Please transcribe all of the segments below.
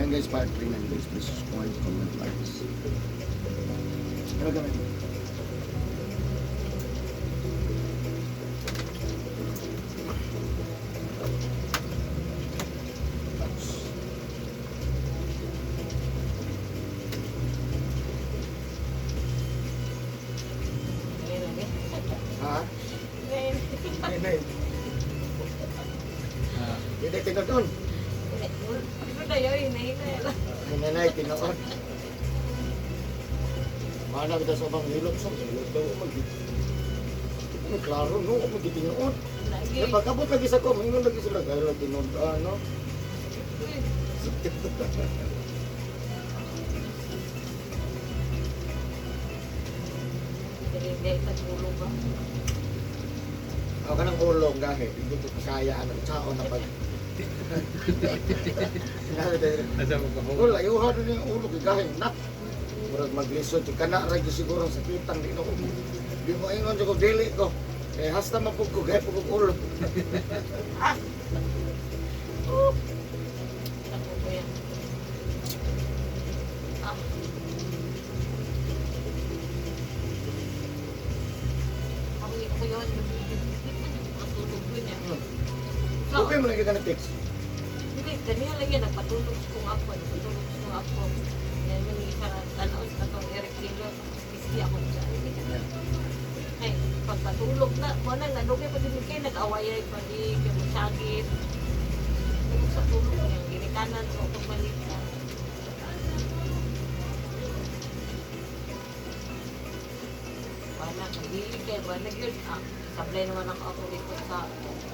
Yan guys, part 3 na guys. Please subscribe, comment, likes. Ano gamit? Ha? Nay. Hindi tinuod. Nanay tinuod. Mana kita sa bang hilot sa hilot daw mag. Ano klaro no, magitinuod. Eh pagkabot lagi sa ko, mingon lagi sila kaya tinuod ano. Ako ka ng ulong dahil hindi ko kaya ano, tsaka na pag... Asa mo ka ho? Wala, iuha doon yung ulo kagahin na. Murag maglisod, ka na rin siguro sa kitang dito ko. Di mo ingon ko dili ko. Eh, hasta mapug ko, gaya pug ulo. Upi mo lagi ka na text. Hindi, ganyan lang yan. Nagpatulog kong ako. Yan mo ni tanaw sa itong Eric Lilo. Iski ako siya. Ay, pagpatulog na. Muna, nanugay pa din kayo. Nag-awayay pa din. Kaya mo sakit. Sa tulog niya. Ginikanan ko. Pagmalik na. Wala, hindi kaya ba nag-yun? Sablay naman ako dito sa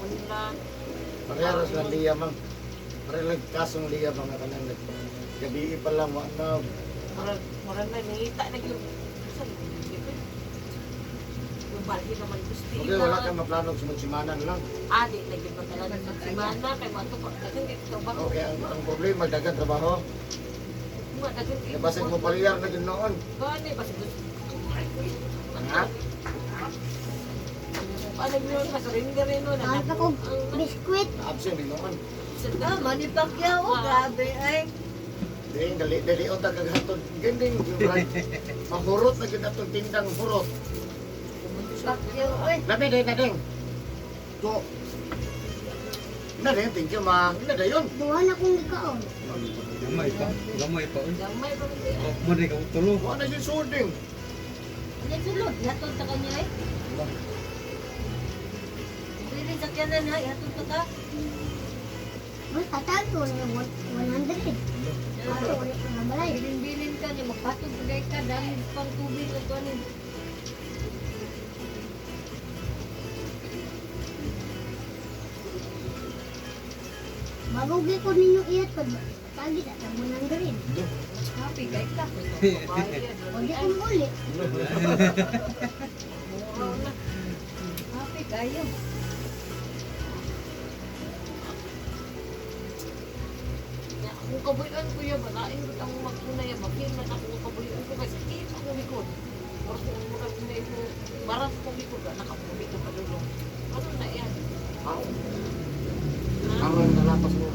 Unla. Pareharas lang liya mang. Pareharas kasong liya mga kanang gabi pa lang ano. Murag na nangita na yung bali naman gusto Okay, wala kang maplanog sa magsimanan lang. di lagi pa talaga sa semana kay mato ko kasi dito ba Okay, ang problema, dagan trabaho. Eh, basig mo paliyar na yun noon. Gani ba siguro Ha? alam niyo sa surrender rin no Ano ko biskwit? Absent din noon. Manny Pacquiao, grabe ay. Ding, dali o tagagatod. Ganding, mahurot na ginatong tindang hurot. Pacquiao, ay. Labi, ding. So, thank you, ma. Na yun. Duha na kong ikaon. Gamay pa. Gamay pa. gamay pa man Oh, mo rin ka tulog. Wala na yung suding. Ano sulod? Hatod sa kanya ay. Dili sa kyanan ha, hatod pa ka. Mas tatato niya 100. Ako ulit na balay. Bilin-bilin ka niya, magpatog bagay ka, dami pang tubig at kanin. Marugi ko ninyo iyat pag tali na sa 100. Happy kay ka. O di kong ulit. Happy kayo. kung kabuyan ko yan balain ko ang magkunay bakit na ako kabuyan ko kasi sakit ako likod or kung muna ko baras ko likod nakapuli ko padulong ano na yan Ang nalapas mo.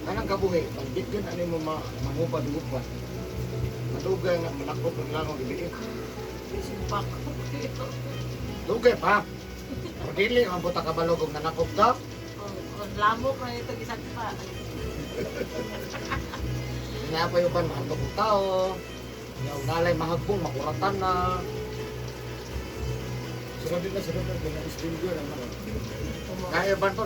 Kanang kabuhi, pagdit yun, ano mo mangupad-upad. Madugay nga, malakot ang langaw, ibiin. Sumpak. Dugay pa. O dili, ang buta kabalog kung nanakop ka. Lamok na ito isang pa. Kaya pa yung pan, mahantok ang tao. Yung nalay mahagbong, makuratan na. Sunod na, pinag-stream yun. Kaya ba ito?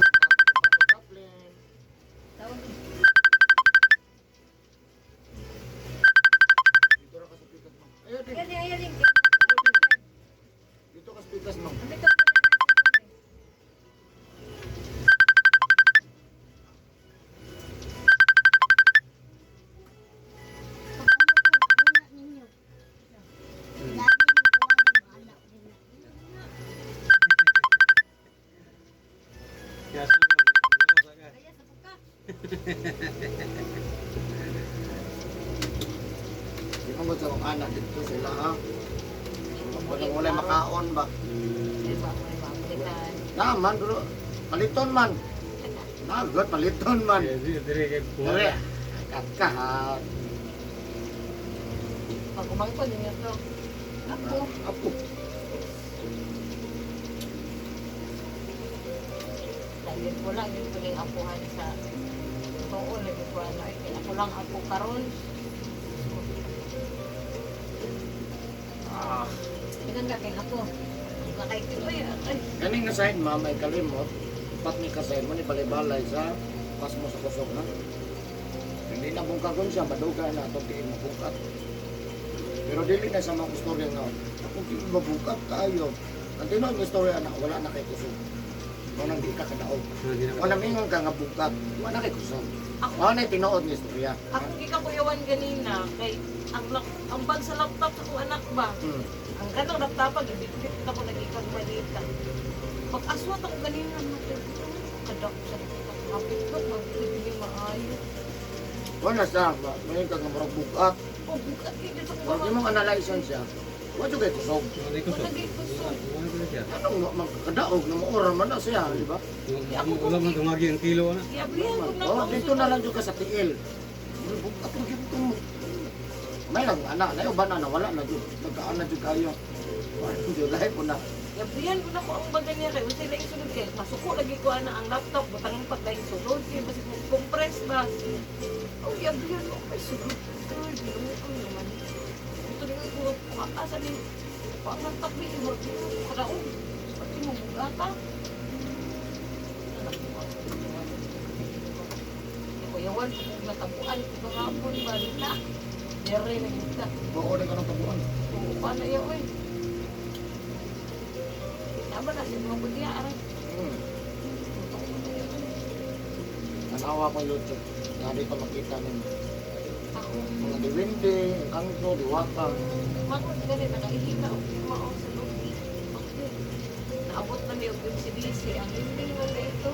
Dito na ka sa pikas mo. Ayun din. Dito ka sa pikas mo. Kaya sa mga Di mo sa mga anak dito sila ha. Kung wala makaon ba? Diba, may babalikan. Naman, bro. Paliton man. Nagot, paliton man. Dire kay Dali. kuha. Kakahat. Pag umangkon niya to. Ako. Apo. Dahil ko lang yung tuling apuhan sa totoo lagi ko ano ay kaya ako lang ako karon. Ah. Ilang ka kay ako. Nakay Pinoy ay. Ganing nga side mama ay kalimot. Pat ni kasay mo ni balay-balay sa pas mo sa kusog na. Hindi na mong kagon siya, maduga na ito tiin mabukat. Pero dili na sa mga istorya nga, ako di mabukat kayo. Ang tinuod ng istorya na wala na kay kusog. Manang di ka kadaog. Wala mingon ka nga bukat, wala na kay kusog. Ako Wala na tinuod ng istorya. ako gikakuyawan ganina kay ang bag sa laptop sa kong anak ba. Hmm. Ang kanang laptop gibit-bit ako nagikang balita. Pag aswat ako ganina natin. Kadak sa kapit ko magpili maayo. Wala sa, may ka nga marag bukat. Oh, bukat kaya sa Huwag kong mong analyze siya. Wala kay kusog. Wala ko sa. Lagi ko so. Wala ko siya. Anong magkadaog na maoran man na siya, di ba? Wala man tumagi ang kilo na. Iabrihan ko na Oh, dito na lang yung ka sa tiil. Bukat mo dito mo. May lang anak, na yung bana na wala na dyan. Nagkaan na dyan kayo. Wala dyan, lahat po na. Iabrihan ko na ko ang bagay niya kay usa lang isunod kay masuko lagi ko ana ang laptop butang pa kay sulod kay basi mo compress ba. Oh, iabrihan ko kay sulod. Ay, ko naman. Ito din ko asa din. Pang takbi mo kada og pati mo bugata. Kuyawan ko natabuan ko hapon ba na. Dere na kita. Oo, ka ng tabuan. Oo, paano yun, oy? Tama na, sa mga budya, aray. Nanawa ko YouTube. Nari ko makita nun. Ako, Mga diwindi, kanto, diwata. ako, ganit, nakahihina, o mao sa lupi. Okay. Naabot na niyo yung CBC, ang hindi naman na ito.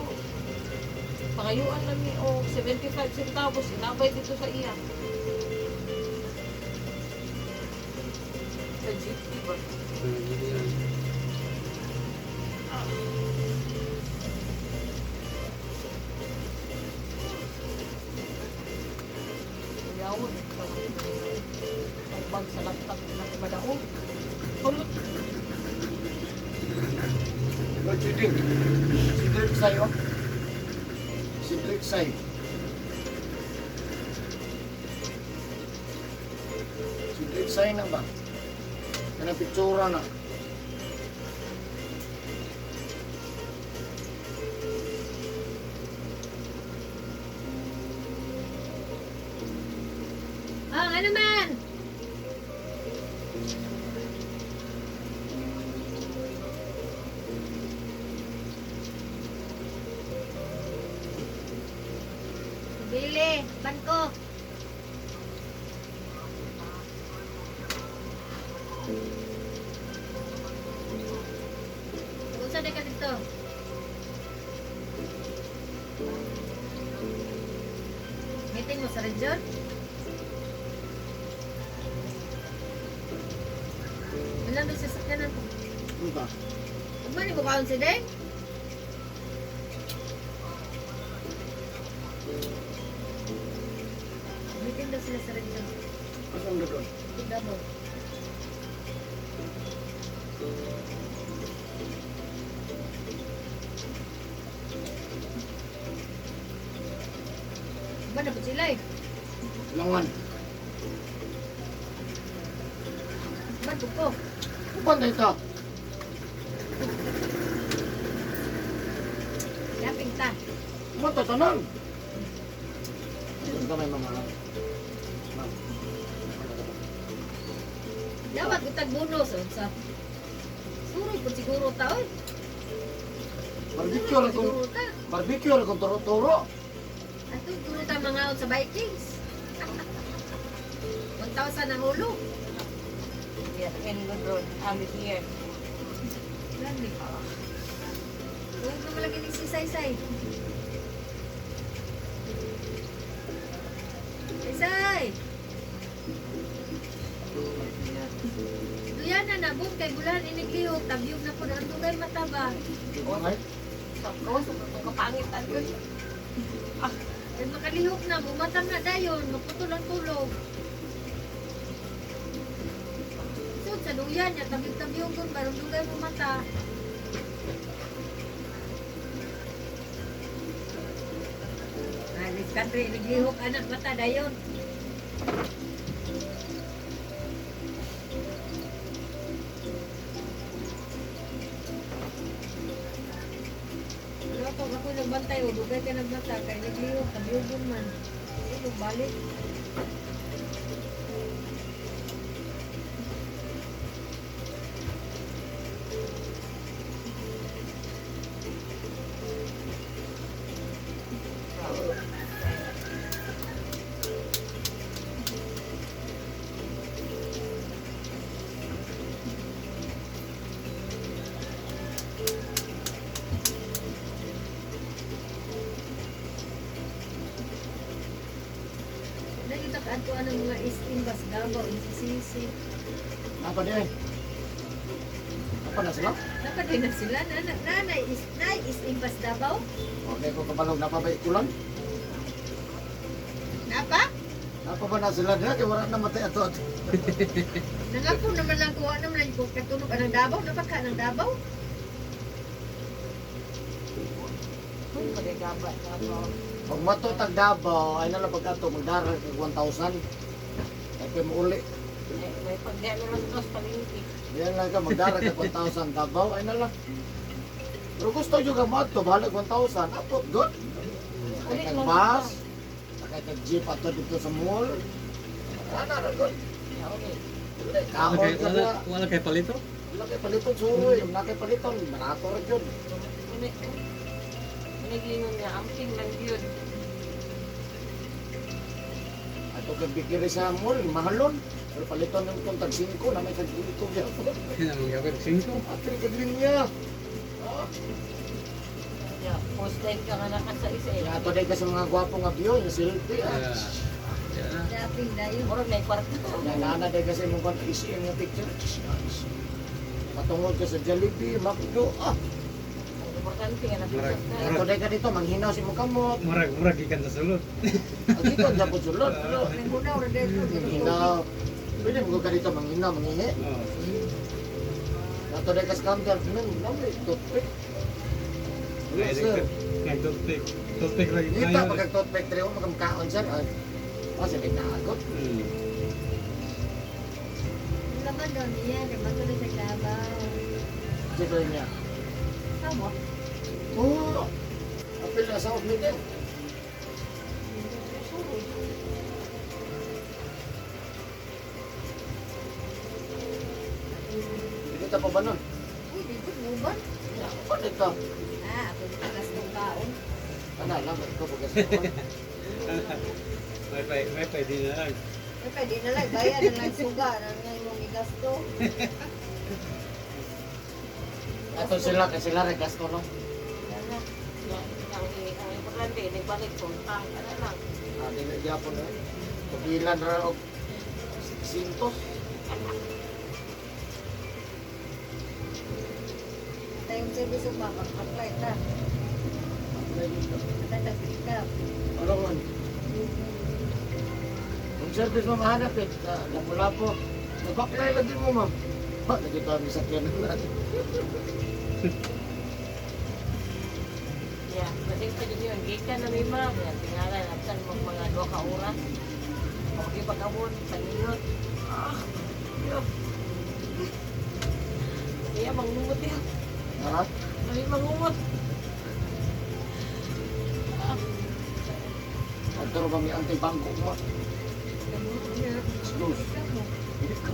Pangayuan na niyo, 75 centavos, inabay dito sa iya. Sa jeepney ba? Yawon. Ang bag sa laptop na madaog. Hulot. Lord Chiding, si Dirk Say, oh. Si Dirk Say. Si Dirk Say na ba? Kanang pitsura na. Ah, ano man? Bili, bangko. Usa na ka dito. Meeting mo sa region? Wala may sasakyanan ko. Ano ba? Huwag man mo kaon si Deng? Meeting daw sila sa region. Asang na doon? Tigabo. Ba na po sila eh? Langan. Ba ko? Upan na ito. Yaping ta. Matatanan. Ito may mga... Dapat utag bonus sa. Suroy po siguro ta oy. Barbecue rin kung... Siguro ta. Barbecue rin kung turo-turo. Ato siguro ta mga sa Vikings. 1,000 ang ulo. Yan, in good road. Alit here. Grande. Huwag na malagi ni si Say-Say. Say-Say! Duyan na nabot kay bulan iniglihok. Tabyog na po na ang tugay mataba. Okay? Sa kawas, itong kapangitan yun. Eh, makalihok na, bumatang na dayon, magputol ang tulog. So, sa duyan niya, tabi-tabi yung kung barong dugay mo mata. Alis country, naglihok anak mata dayon. Wala pa ako nagbantay, o dugay ka nagmata, kaya naglihok, tabi-tabi man. Ito, balik. Nakita ka ato ang mga istimbas Davao, isisisi. Apa dia? Apa na sila? Napaday na sila, nanay istimbas Davao. Okay ko kabalog na pa ba ikulan? Napa? Apa ba na sila dia? Kaya wala na matay ato ato. Nangako naman lang kuha naman lang kung katunog ang Davao, napaka ng Davao. Kung pagagabat na ako. Pag matutag Davao, ay nalang pagkato, magdaral kag 1,000. Ay kaya mo uli. May pagdalo lang ito sa palingki. Yan lang ka, magdaral kag 1,000 Davao, ay nalang. Pero gusto nyo ka mo ato, bahalag 1,000. Apot, good. Sakay kag bus, sakay kag jeep ato dito sa mall. Wala na, good. Okay. Uli, kahon ka na. Wala kay palito? Wala kay paliton, suroy. Wala kay paliton, barato rin yun. Piniglingon niya, amping lang yun. Ato kag bikiri sa mall, mahalon. Pero paliton ng itong tag 5 na may tag 5 dyan. Yan ang gawin 5. Atri kag linya. Yeah, post time ka nga nakasa isa eh. Ato day ka sa mga gwapo nga view, yung selfie. Yeah. Yeah. Daping dayon. Murag may kwarto. Nana day kasi mong kwan isi nga picture. Patungod ka sa Jollibee, McDo. Ang importante nga napisot na. Ato day ka dito, manghinaw si mo kamot. Murag ikan sa sulod. Dito, dyan po sulod. Pero, Nagbunaw rin dito. manghinaw. Pwede mo ka dito, manghinaw, manghihi. Oh. Ato day ka sa counter, namin, toothpick. Wala, sir. Nag-toothpick. Toothpick lagi Dito, tayo. pagka-toothpick, trio, magamkaon, sir. Ay, kasi may takot. Hmm. Ang laman doon niya, matuloy sa Davao. Sino niya? Tama. Oo. Apil na sa meeting. Hindi ka pa ba nun? Uy, dito, buban. Ano ito? Ah, ako dito gastong kaon. Ano, alam mo, ikaw pagkasama. May pwede na lang. Eh, pwede na lang, bayan na lang suga, na nga yung igasto. Ito sila, kasi sila rin gasto, no? Ang importante, nagbalik ko. Ang ano lang. Dinagya po na. Pagilan na o sintos. Tayong service of mama, apply ta. Tatagpik ka. Ano man? Kung service mo mahanap eh, lapo-lapo. Nabaklay lagi mo, ma'am. Ha, nagito ang isakyan natin. Yeah, kasi pa din yun. Gikan na may ma'am. Yan, tingala, napsan mo mga 2 ka oras. Pagkipag-abot, paninot. Ah, yun. Kaya mangungot yan. Ha? Kami mangungot. Ito rin ba may anti-bangko mo? Excuse. Hindi ka.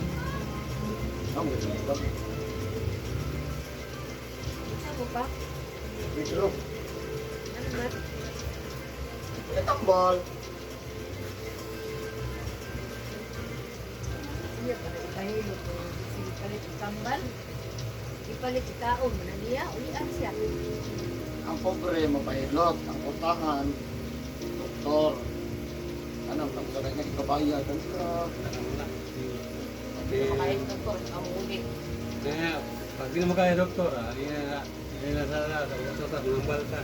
Ang wala ka. Ako pa? Pedro. Ano ba? Tambal. Siya pa na ipahilo ko. Sige palit yung tambal. Ipalit yung taon mo na niya. Ulian siya. Ang pobre, mapahilot. Ang utangan. Doktor. Anong doktor na ikabayad. Ang Makain ng doktor, ang uli. Kaya, pag di na makaya doktor, hindi na sa usasan ng balta.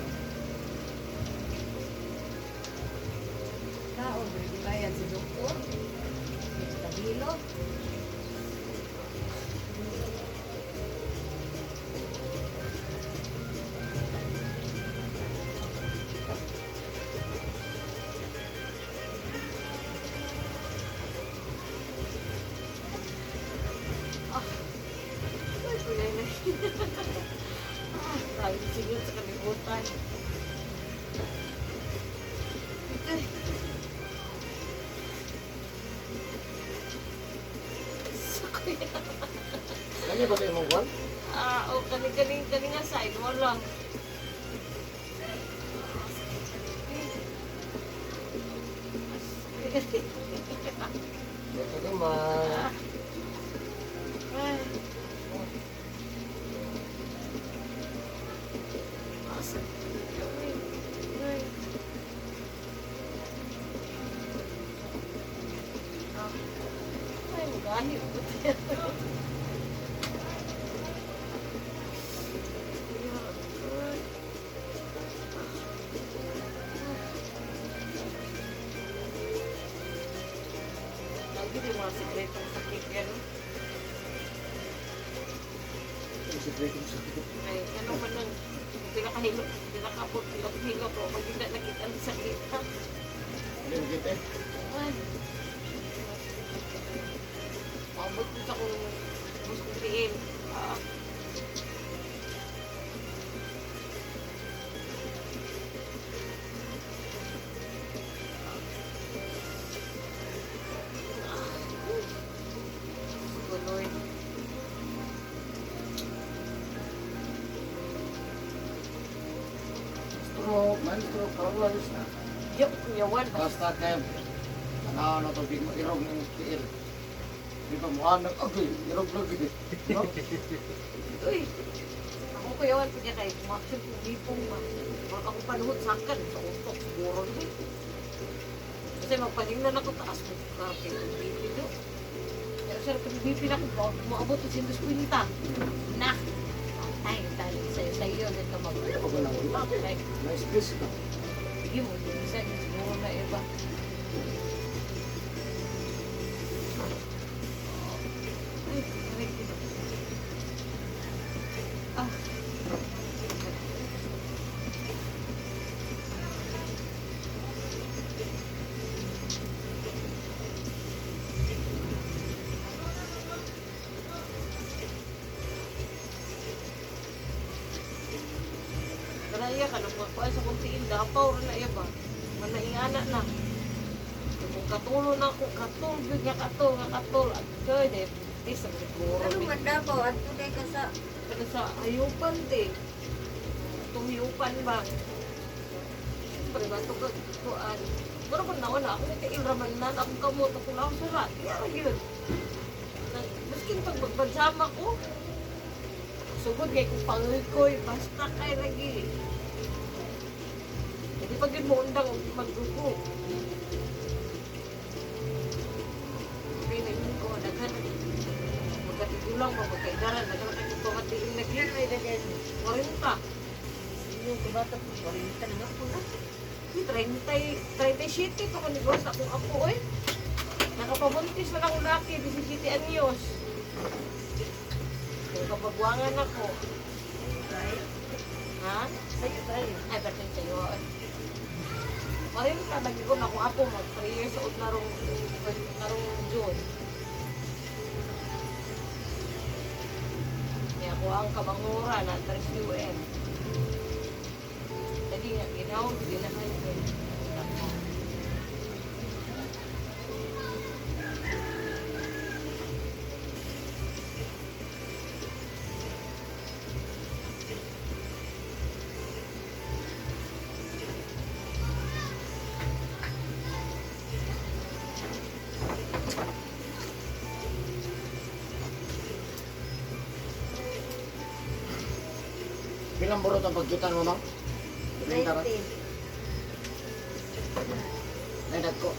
Bayad sa doktor. Tabilo. Ay, kulay na. Tayo sigil sa kalibutan. Ay. Sakoy. Kanya ba tayo mong buwan? O kani nga side, wala. Ito naman. Ay. Asa? Ay. Ay, magahi. Lagi di mga sikretong sakit yan. Ang sikretong sakit. Ay, ano man nang pinakahilo ko, pag hindi nakita ang sakit ha. Ano yung kita eh? Ay. Pabot ko sa kong gusto tiin. Guloy. Stroke, man, stroke, paralyzed na. Yok, yawan ba? Basta kayo, tanaw na ito, di mo irog ng tiil. Di ba mukha ng, okay, irog lagi. No? Uy, ako ko yawan pa niya kay kumaksyon kung lipong ba. Pag ako panuhod sa akin, sa utok, siguro naman. Kasi magpaningnan ako taas mo kake ng BP do. Pero sir, kung BP na ko ba, maabot sa 150. Na! Ay, dali sa'yo, din ka mag- Ako ba lang wala? Ay, May space ka. sige mo, isa, siguro na iba. Ay, aray ko. Ah. Karaya ka nung magkuhan sa kuntiin, dapaw rin na iya ba? Manaingana na. Kung katulo na ako, katol, yun nga katol. At kaya, de, sa siguro. Ano man daw at tunay ka sa Kada sa hayupan, de. Itong hayupan ba? Siyempre ba, ito kuhan. Pero kung nawan ako, nagkailraman na, akong kamot, ako lang surat. Kaya yun. Maskin pag magbansama ko, sugod kay kung pangoy-koy, basta kay lagi. Hindi pag yun mo undang magdugo. Pinayin ko, daghan. Magkatigulang mo, magkaidaran, daghan kayo kung pamatiin na gilid, ay daghan. 40. yung kubata po. Warinta na po na. 37 pa ko negosyo akong apo, eh. Nakapabuntis na akong laki, 17 anyos. Kung kapagwangan ako, ha? Sa'yo tayo. Ay, ba't yun sa'yo? Marin ka, lagi ko na akong apo, mag 3 years old na rong June. Kaya ako ang kabangura na 3 UN. Jadi nga, ginaw, ginahan ko. Bilang burot ang pagkitan mo, ma'am? 19. Nainat ko.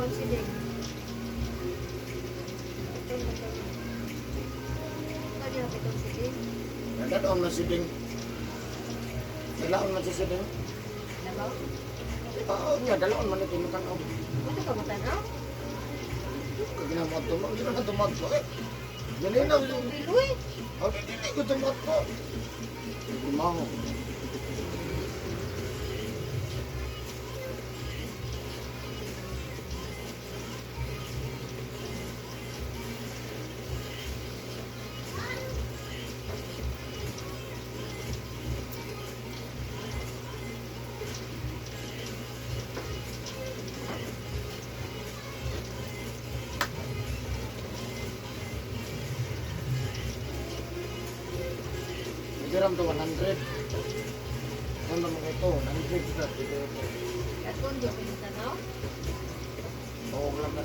Bawal si Deng. Kanya pitong si Deng. Dalaon man si Ding. Dalaon man si Ding. Nabaw? Oo niya, dalaon man ito yung tanaw. Ano ka mo tanaw? Kaginamot to, hindi na tumag ko eh. Ganinaw yung... Biluy. Oh, hindi ko tumag ko. Kumaho. Diram to 100. Ano mo ito? 100 na dito. At kung di ako tanaw, Oo lang na.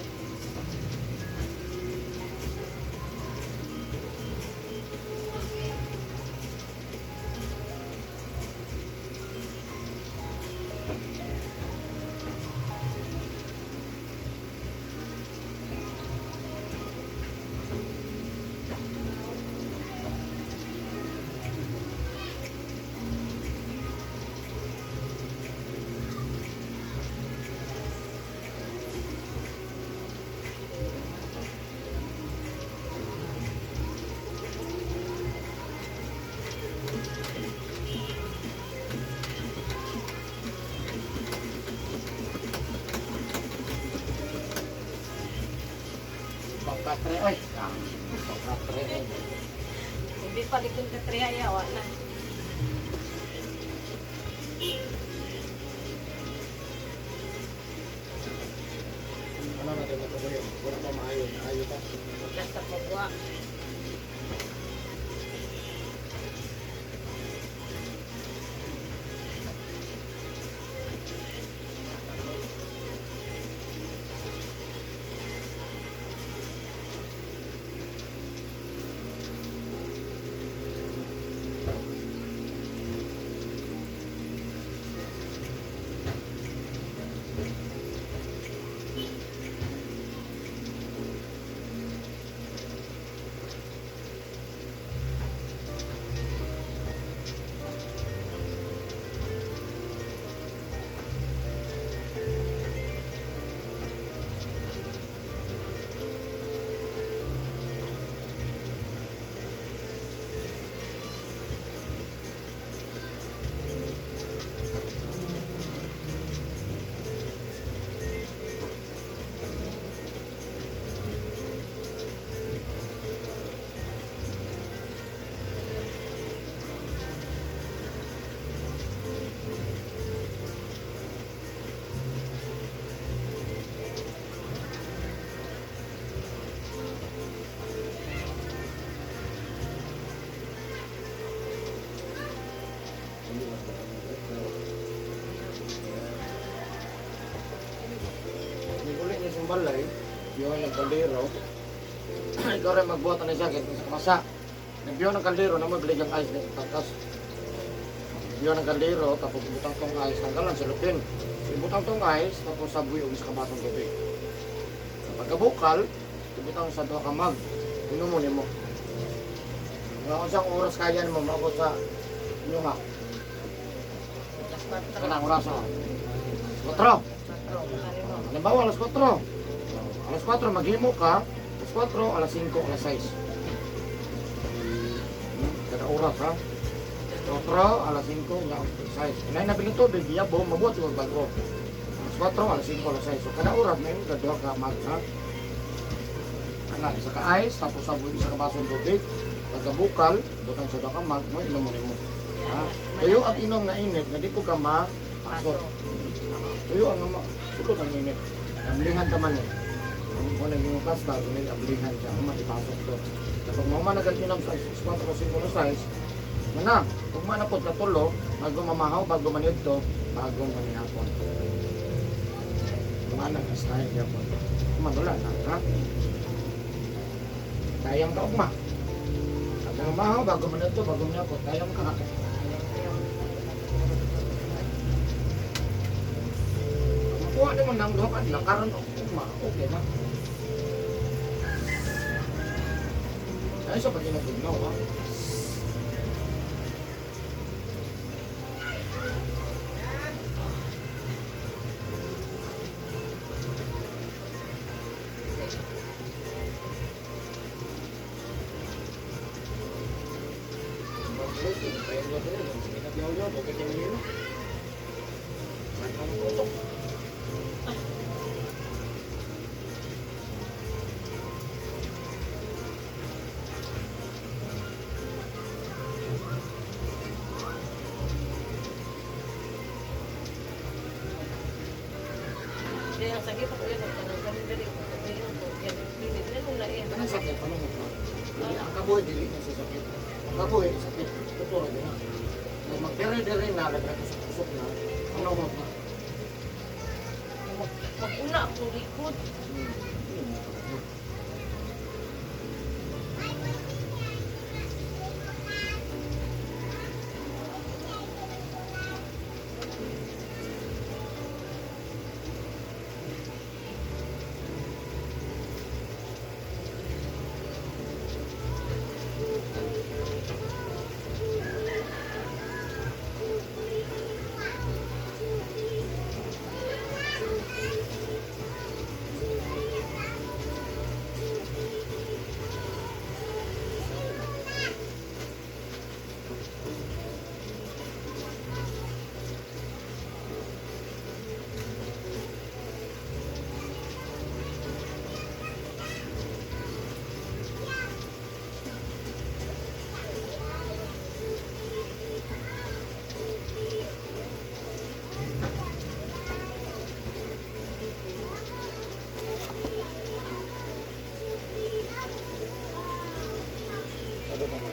Pagkatre, ay. Pagkatre, ay. Hindi pa likod ka triya, wala. Ano na din ito yun? Wala pa maayo. Maayo pa. Basta pagwa. Uli ni Sumbalay, yung kaldero. Ikaw rin magbuhat na siya, kahit sa masa. Nagbiyo ng kaldero na maglig ang ice ng takas. Nagbiyo ng kaldero, tapos ibutang tong ice, tanggalan sa lupin. Ibutang tong ice, tapos sabuy og sa kabatong tubig. Pagkabukal, ibutang sa duha ka mag. Inumun mo. Nga kung saan oras kaya mo, maabot sa inyo nga. Kanang oras ako. 4. Halimbawa, alas 4. Alas 4, maghimo ka. Alas 4, alas 5, alas 6. Kada oras, ha? 4, alas 5, alas 6. Kaya nabiling tubig, iyabo, mabuhat yung bago. Alas 4, alas 5, alas 6. So, kada oras, may gagawa ka mag, ha? Ano, isa ka ice, tapos sabon isa ka basong tubig. Pagkabukal, butang sa ka mag, mo, inom mo. Ha? Tuyo ang inom na init, na di ko ka mapasot. Tuyo ang sulod ang init. Amlingan ka man eh. Kung naging pasta, kung amlingan siya, kung matipasok to. Kapag mga nag-inom sa 4 o 5 na size, mana, kung manapot ka tulo, bago mamahaw, bago manito, bago manihapon. Kung anak, style niya po. Manula na, ha? Tayang ka, ugma. Bago mamahaw, bago manito, bago manihapon, tayang ka. Kuha naman ng luha ka, nakaroon ako. forma, okay na. Ay, sa pagkinatignaw, ha? Kaya ang sakit ako yan, ang kami dali ko, ngayon ko, kaya pilit na nung lain. Ang sakit, anong mo? Ang kabuhay, dili na sa sakit. Ang kabuhay, sakit. Totoo rin na. Nung magdiri-diri na, nagkakusok na, ano mo na? Mag-una akong likod. Ano ba?